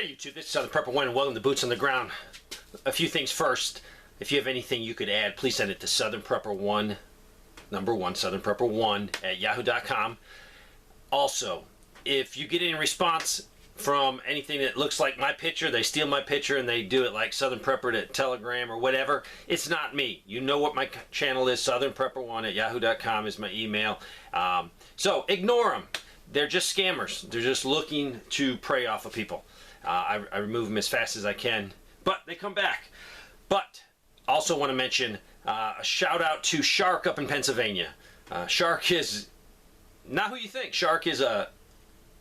Hey YouTube, this is Southern Prepper One and welcome to Boots on the Ground. A few things first. If you have anything you could add, please send it to southernprepper1, number 1, southernprepper1 at yahoo.com. Also, if you get any response from anything that looks like my picture, they steal my picture and they do it like Southern Prepper at Telegram or whatever, it's not me. You know what my channel is, southernprepper1 at yahoo.com is my email. So ignore them. They're just scammers. They're just looking to prey off of people. I remove them as fast as I can, but they come back. But also want to mention a shout out to Shark up in Pennsylvania. Shark is not who you think. Shark is a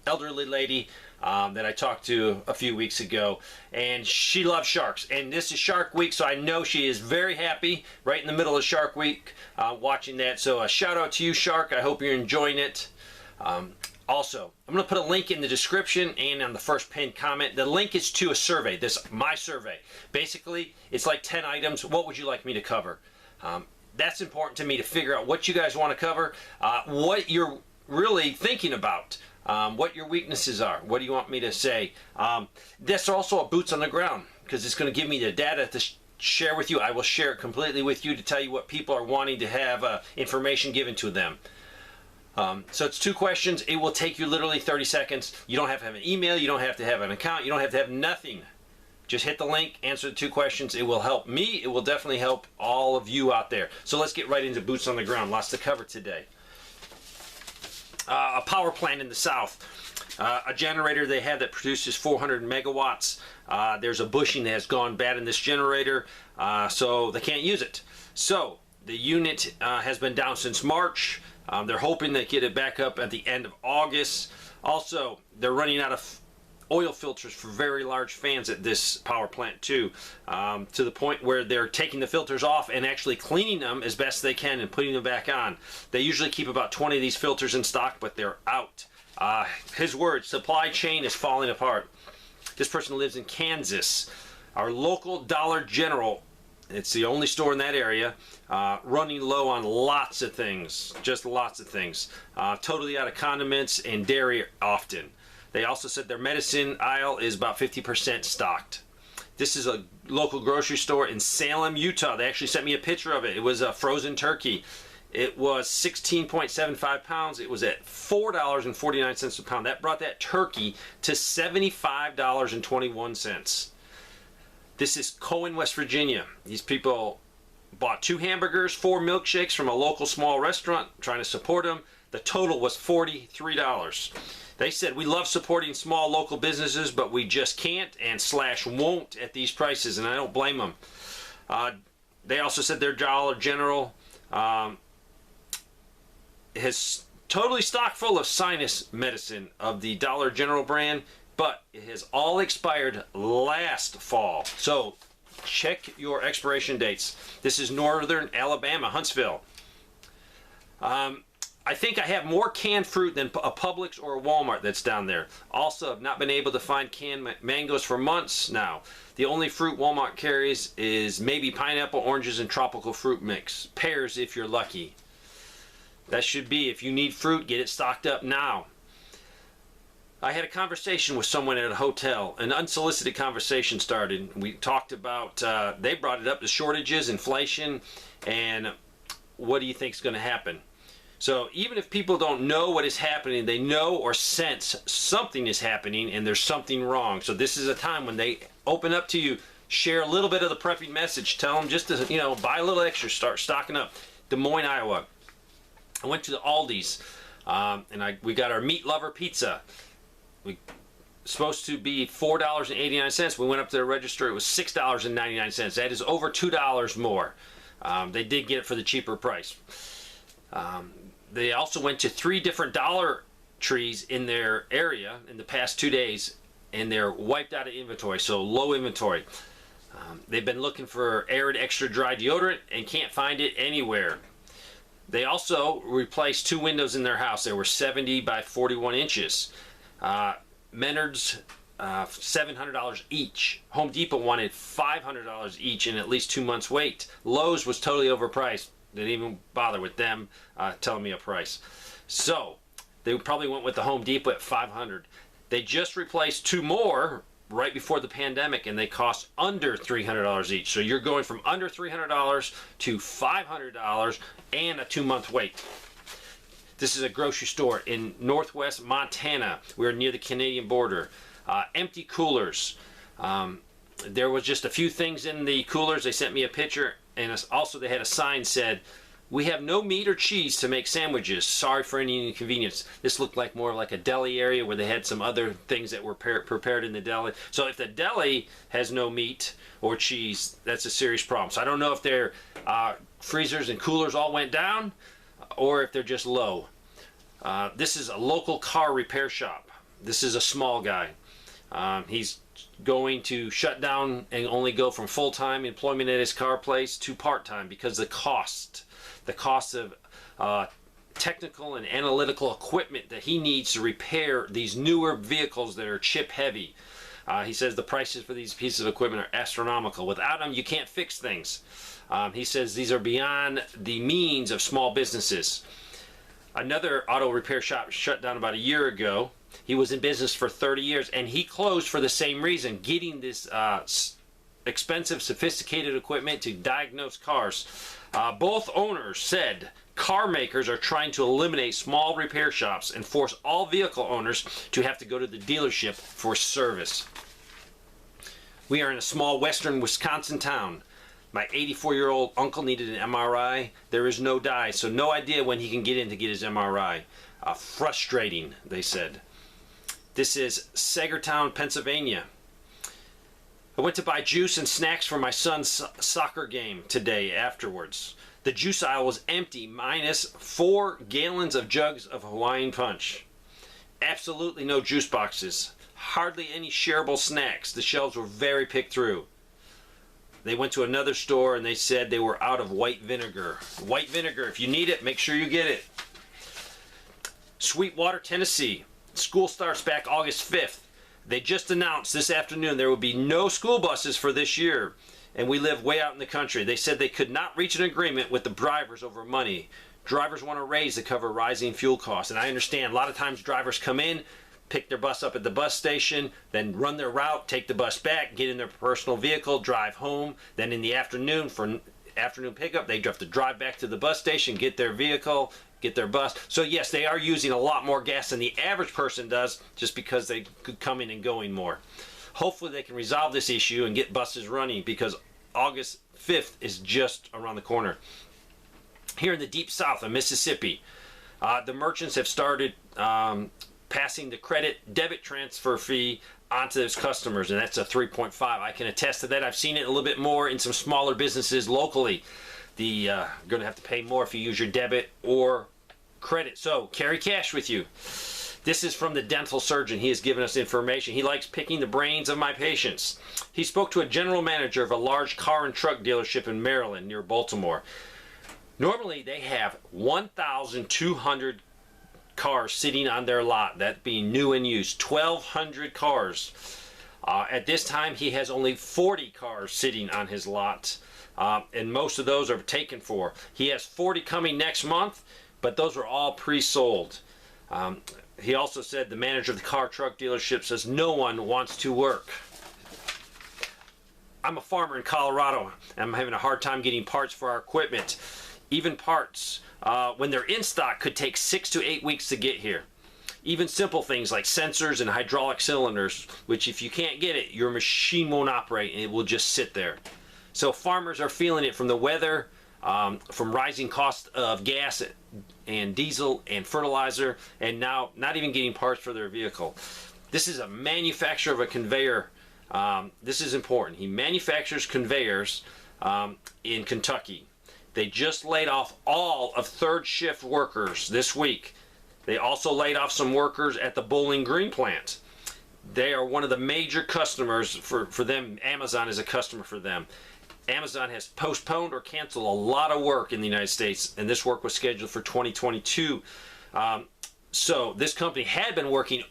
elderly lady that I talked to a few weeks ago, and she loves sharks. And this is Shark Week, so I know she is very happy right in the middle of Shark Week watching that. So a shout out to you, Shark. I hope you're enjoying it. Also, I'm going to put a link in the description and on the first pinned comment. The link is to a survey, my survey. Basically, it's like 10 items. What would you like me to cover? That's important to me to figure out what you guys want to cover, what you're really thinking about, what your weaknesses are. What do you want me to say? That's also a boots on the ground because it's going to give me the data to share with you. I will share it completely with you to tell you what people are wanting to have information given to them. So it's 2 questions. It will take you literally 30 seconds. You don't have to have an email. You don't have to have an account. You don't have to have nothing. Just hit the link, answer the 2 questions. It will help me. It will definitely help all of you out there. So let's get right into boots on the ground. Lots to cover today. A power plant in the south. A generator they have that produces 400 megawatts. There's a bushing that has gone bad in this generator, so they can't use it. So the unit has been down since March. They're hoping they get it back up at the end of August. Also, they're running out of oil filters for very large fans at this power plant too, to the point where they're taking the filters off and actually cleaning them as best they can and putting them back on. They usually keep about 20 of these filters in stock, but they're out. His words, supply chain is falling apart. This person lives in Kansas. Our local Dollar General, it's the only store in that area, running low on lots of things, just lots of things. Totally out of condiments and dairy often. They also said their medicine aisle is about 50% stocked. This is a local grocery store in Salem, Utah. They actually sent me a picture of it. It was a frozen turkey. It was 16.75 pounds. It was at $4.49 a pound. That brought that turkey to $75.21. This is Cohen, West Virginia. These people bought 2 hamburgers, 4 milkshakes from a local small restaurant, trying to support them. The total was $43. They said, we love supporting small local businesses, but we just can't and / won't at these prices, and I don't blame them. They also said their Dollar General has totally stocked full of sinus medicine of the Dollar General brand, but it has all expired last fall. So check your expiration dates. This is Northern Alabama, Huntsville. I think I have more canned fruit than a Publix or a Walmart that's down there. Also, I've not been able to find canned mangoes for months now. The only fruit Walmart carries is maybe pineapple, oranges, and tropical fruit mix. Pears if you're lucky. That should be, if you need fruit, get it stocked up now. I had a conversation with someone at a hotel. An unsolicited conversation started. We talked about, they brought it up, the shortages, inflation, and what do you think is going to happen? So even if people don't know what is happening, they know or sense something is happening and there's something wrong. So this is a time when they open up to you, share a little bit of the prepping message, tell them just to, buy a little extra, start stocking up. Des Moines, Iowa. I went to the Aldi's and we got our meat lover pizza. We supposed to be $4.89. We went up to the register. It was $6.99. That is over $2 more. They did get it for the cheaper price. They also went to 3 different Dollar Trees in their area in the past 2 days, and they're wiped out of inventory, so low inventory. They've been looking for Arid Extra Dry deodorant and can't find it anywhere. They also replaced 2 windows in their house. They were 70 by 41 inches. Menards, $700 each. Home Depot wanted $500 each and at least 2 months wait. Lowe's was totally overpriced. Didn't even bother with them telling me a price. So they probably went with the Home Depot at $500. They just replaced 2 more right before the pandemic, and they cost under $300 each. So you're going from under $300 to $500 and a 2-month wait. This is a grocery store in northwest Montana. We're near the Canadian border. Empty coolers. There was just a few things in the coolers. They sent me a picture, and also they had a sign said, "We have no meat or cheese to make sandwiches. Sorry for any inconvenience." This looked like more like a deli area where they had some other things that were prepared in the deli. So if the deli has no meat or cheese, that's a serious problem. So I don't know if their freezers and coolers all went down or if they're just low. This is a local car repair shop. This is a small guy. He's going to shut down and only go from full-time employment at his car place to part-time because the cost of technical and analytical equipment that he needs to repair these newer vehicles that are chip heavy. He says the prices for these pieces of equipment are astronomical. Without them, you can't fix things. He says these are beyond the means of small businesses. Another auto repair shop shut down about a year ago. He was in business for 30 years, and he closed for the same reason, getting this expensive, sophisticated equipment to diagnose cars. Both owners said car makers are trying to eliminate small repair shops and force all vehicle owners to have to go to the dealership for service. We are in a small western Wisconsin town. My 84-year-old uncle needed an MRI. There is no dye, so no idea when he can get in to get his MRI. Frustrating, they said. This is Sagertown, Pennsylvania. I went to buy juice and snacks for my son's soccer game today afterwards. The juice aisle was empty, minus 4 gallons of jugs of Hawaiian Punch. Absolutely no juice boxes. Hardly any shareable snacks. The shelves were very picked through. They went to another store and they said they were out of white vinegar. White vinegar, if you need it, make sure you get it. Sweetwater, Tennessee. School starts back August 5th. They just announced this afternoon there will be no school buses for this year, and we live way out in the country. They said they could not reach an agreement with the drivers over money. Drivers want a raise to cover rising fuel costs, and I understand a lot of times drivers come in, pick their bus up at the bus station, then run their route, take the bus back, get in their personal vehicle, drive home. Then in the afternoon, for afternoon pickup, they have to drive back to the bus station, get their vehicle, get their bus. So yes, they are using a lot more gas than the average person does just because they could come in and going more. Hopefully they can resolve this issue and get buses running because August 5th is just around the corner. Here in the deep south of Mississippi, the merchants have started passing the credit debit transfer fee onto those customers, and that's a 3.5. I can attest to that. I've seen it a little bit more in some smaller businesses locally. You're going to have to pay more if you use your debit or credit. So carry cash with you. This is from the dental surgeon. He has given us information. He likes picking the brains of my patients. He spoke to a general manager of a large car and truck dealership in Maryland near Baltimore. Normally they have 1,200 cars sitting on their lot, that being new and used. 1,200 cars. At this time he has only 40 cars sitting on his lot. And most of those are taken for. He has 40 coming next month, but those are all pre-sold. He also said the manager of the car truck dealership says no one wants to work. I'm a farmer in Colorado, and I'm having a hard time getting parts for our equipment. Even parts, when they're in stock, could take 6 to 8 weeks to get here. Even simple things like sensors and hydraulic cylinders, which if you can't get it, your machine won't operate and it will just sit there. So farmers are feeling it from the weather, from rising cost of gas and diesel and fertilizer, and now not even getting parts for their vehicle. This is a manufacturer of a conveyor. This is important. He manufactures conveyors in Kentucky. They just laid off all of third shift workers this week. They also laid off some workers at the Bowling Green plant. They are one of the major customers for them. Amazon is a customer for them. Amazon has postponed or canceled a lot of work in the United States, and this work was scheduled for 2022. So this company had been working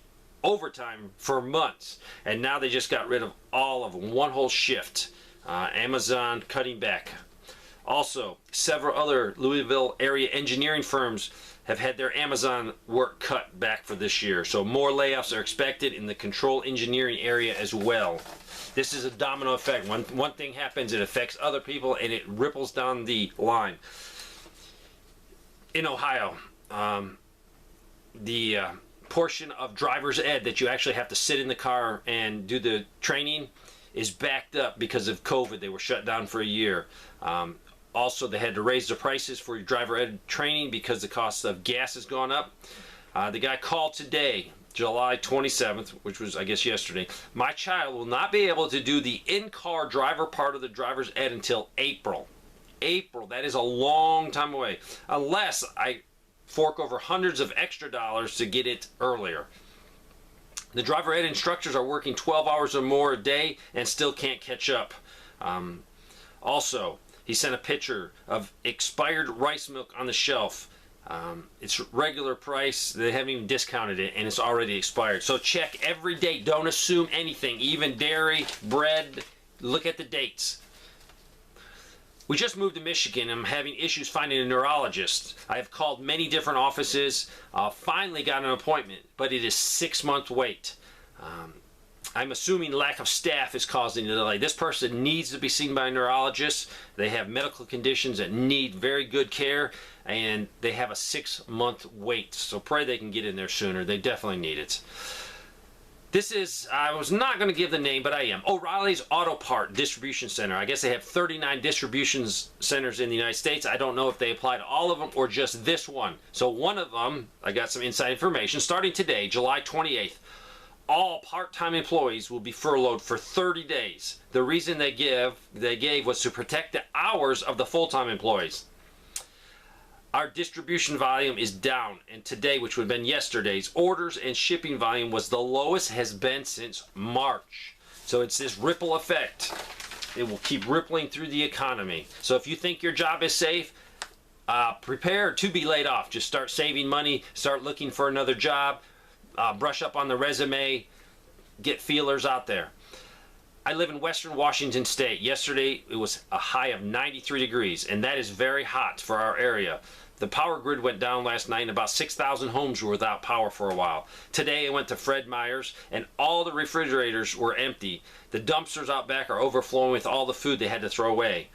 overtime for months, and now they just got rid of all of one whole shift. Amazon cutting back. Also, several other Louisville area engineering firms have had their Amazon work cut back for this year. So more layoffs are expected in the control engineering area as well. This is a domino effect. One thing happens, it affects other people, and it ripples down the line. In Ohio, the portion of driver's ed that you actually have to sit in the car and do the training is backed up because of COVID. They were shut down for a year. Also, they had to raise the prices for your driver ed training because the cost of gas has gone up. The guy called today, July 27th, which was, I guess, yesterday. My child will not be able to do the in-car driver part of the driver's ed until April. April, that is a long time away. Unless I fork over hundreds of extra dollars to get it earlier. The driver ed instructors are working 12 hours or more a day and still can't catch up. Also, he sent a picture of expired rice milk on the shelf. It's regular price. They haven't even discounted it, and it's already expired. So check every date. Don't assume anything, even dairy, bread. Look at the dates. We just moved to Michigan. I'm having issues finding a neurologist. I have called many different offices. Finally got an appointment, but it is 6-month wait. I'm assuming lack of staff is causing the delay. This person needs to be seen by a neurologist. They have medical conditions that need very good care, and they have a 6-month wait. So pray they can get in there sooner. They definitely need it. This is, I was not going to give the name, but I am. O'Reilly's Auto Part Distribution Center. I guess they have 39 distribution centers in the United States. I don't know if they apply to all of them or just this one. So one of them, I got some inside information. Starting today, July 28th, all part-time employees will be furloughed for 30 days. The reason they gave was to protect the hours of the full-time employees. Our distribution volume is down, and today, which would have been yesterday's, orders and shipping volume was the lowest has been since March. So it's this ripple effect. It will keep rippling through the economy. So if you think your job is safe, prepare to be laid off. Just start saving money, start looking for another job, brush up on the resume, get feelers out there. I live in Western Washington State. Yesterday, it was a high of 93 degrees, and that is very hot for our area. The power grid went down last night, and about 6,000 homes were without power for a while. Today, I went to Fred Meyer's, and all the refrigerators were empty. The dumpsters out back are overflowing with all the food they had to throw away.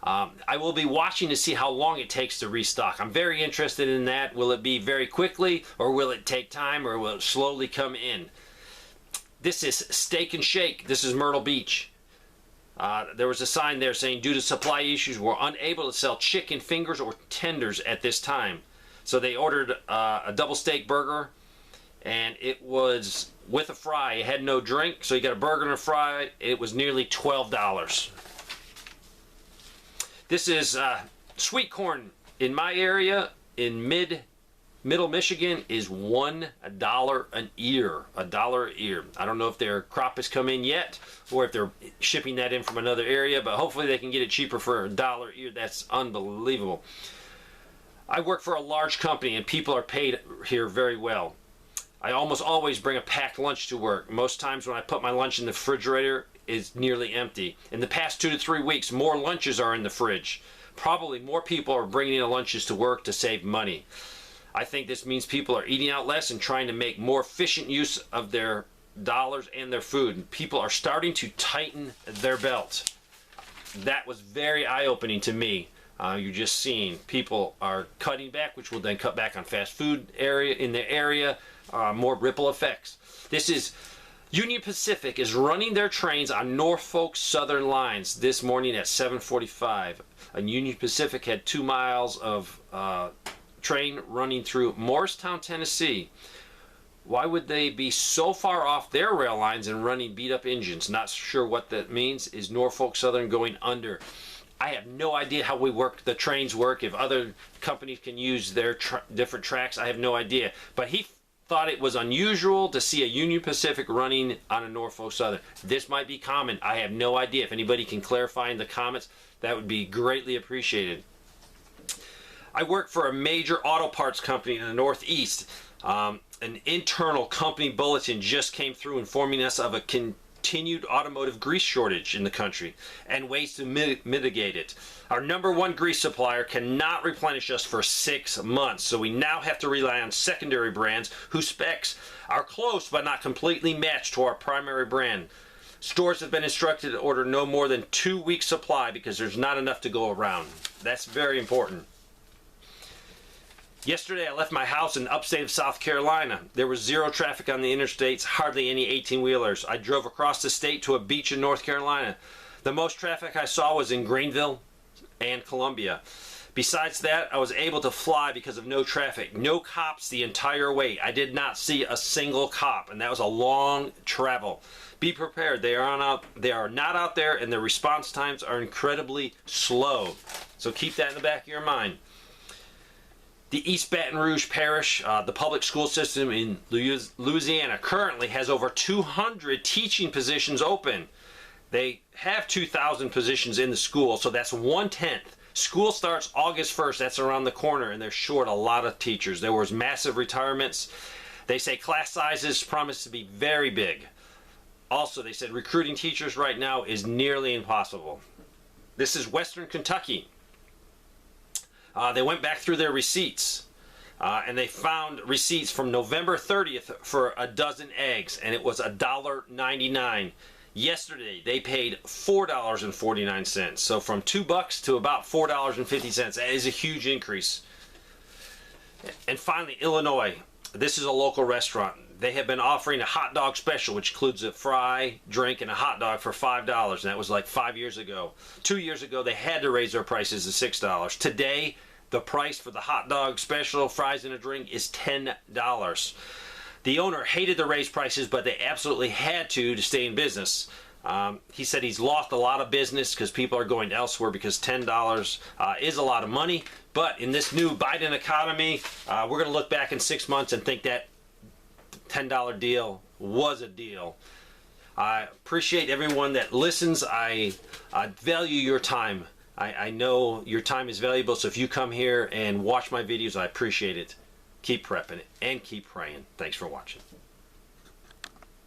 I will be watching to see how long it takes to restock. I'm very interested in that. Will it be very quickly, or will it take time, or will it slowly come in? This is Steak and Shake. This is Myrtle Beach. There was a sign there saying, due to supply issues, we're unable to sell chicken fingers or tenders at this time. So they ordered a double steak burger, and it was with a fry. It had no drink, so you got a burger and a fry. It was nearly $12. This is sweet corn in my area in Middle Michigan is $1 an ear. $1 a ear. I don't know if their crop has come in yet or if they're shipping that in from another area, but hopefully they can get it cheaper for $1 a ear. That's unbelievable. I work for a large company and people are paid here very well. I almost always bring a packed lunch to work. Most times when I put my lunch in the refrigerator, it's nearly empty. In the past 2 to 3 weeks, more lunches are in the fridge. Probably more people are bringing in lunches to work to save money. I think this means people are eating out less and trying to make more efficient use of their dollars and their food. People are starting to tighten their belt. That was very eye-opening to me. You're just seeing people are cutting back, which will then cut back on fast food in the area. More ripple effects. This is Union Pacific is running their trains on Norfolk Southern lines this morning at 7:45. And Union Pacific had 2 miles of train running through Morristown, Tennessee. Why would they be so far off their rail lines and running beat up engines? Not sure what that means. Is Norfolk Southern going under? I have no idea how the trains work. If other companies can use their different tracks, I have no idea. But he thought it was unusual to see a Union Pacific running on a Norfolk Southern. This might be common. I have no idea. If anybody can clarify in the comments, that would be greatly appreciated. I work for a major auto parts company in the Northeast. An internal company bulletin just came through informing us of a continued automotive grease shortage in the country and ways to mitigate it. Our number one grease supplier cannot replenish us for 6 months, so we now have to rely on secondary brands whose specs are close but not completely matched to our primary brand. Stores have been instructed to order no more than 2 weeks supply because there's not enough to go around. That's very important. Yesterday I left my house in the upstate of South Carolina. There was zero traffic on the interstates, hardly any 18-wheelers. I drove across the state to a beach in North Carolina. The most traffic I saw was in Greenville and Columbia. Besides that, I was able to fly because of no traffic. No cops the entire way. I did not see a single cop, and that was a long travel. Be prepared. They are not out there, and their response times are incredibly slow. So keep that in the back of your mind. The East Baton Rouge Parish, the public school system in Louisiana, currently has over 200 teaching positions open. They have 2,000 positions in the school, so that's 1/10. School starts August 1st. That's around the corner, and they're short a lot of teachers. There was massive retirements. They say class sizes promise to be very big. Also, they said recruiting teachers right now is nearly impossible. This is Western Kentucky. They went back through their receipts, and they found receipts from November 30th for a dozen eggs, and it was $1.99. Yesterday, they paid $4.49. So from $2 to about $4.50. That is a huge increase. And finally, Illinois. This is a local restaurant. They have been offering a hot dog special, which includes a fry, drink, and a hot dog for $5. And that was like 5 years ago. 2 years ago, they had to raise their prices to $6. Today, the price for the hot dog special, fries, and a drink is $10. The owner hated the raised prices, but they absolutely had to stay in business. He said he's lost a lot of business because people are going elsewhere because $10 is a lot of money. But in this new Biden economy, we're going to look back in 6 months and think that $10 deal was a deal. I appreciate everyone that listens. I value your time. I know your time is valuable, so if you come here and watch my videos, I appreciate it. Keep prepping and keep praying. Thanks for watching.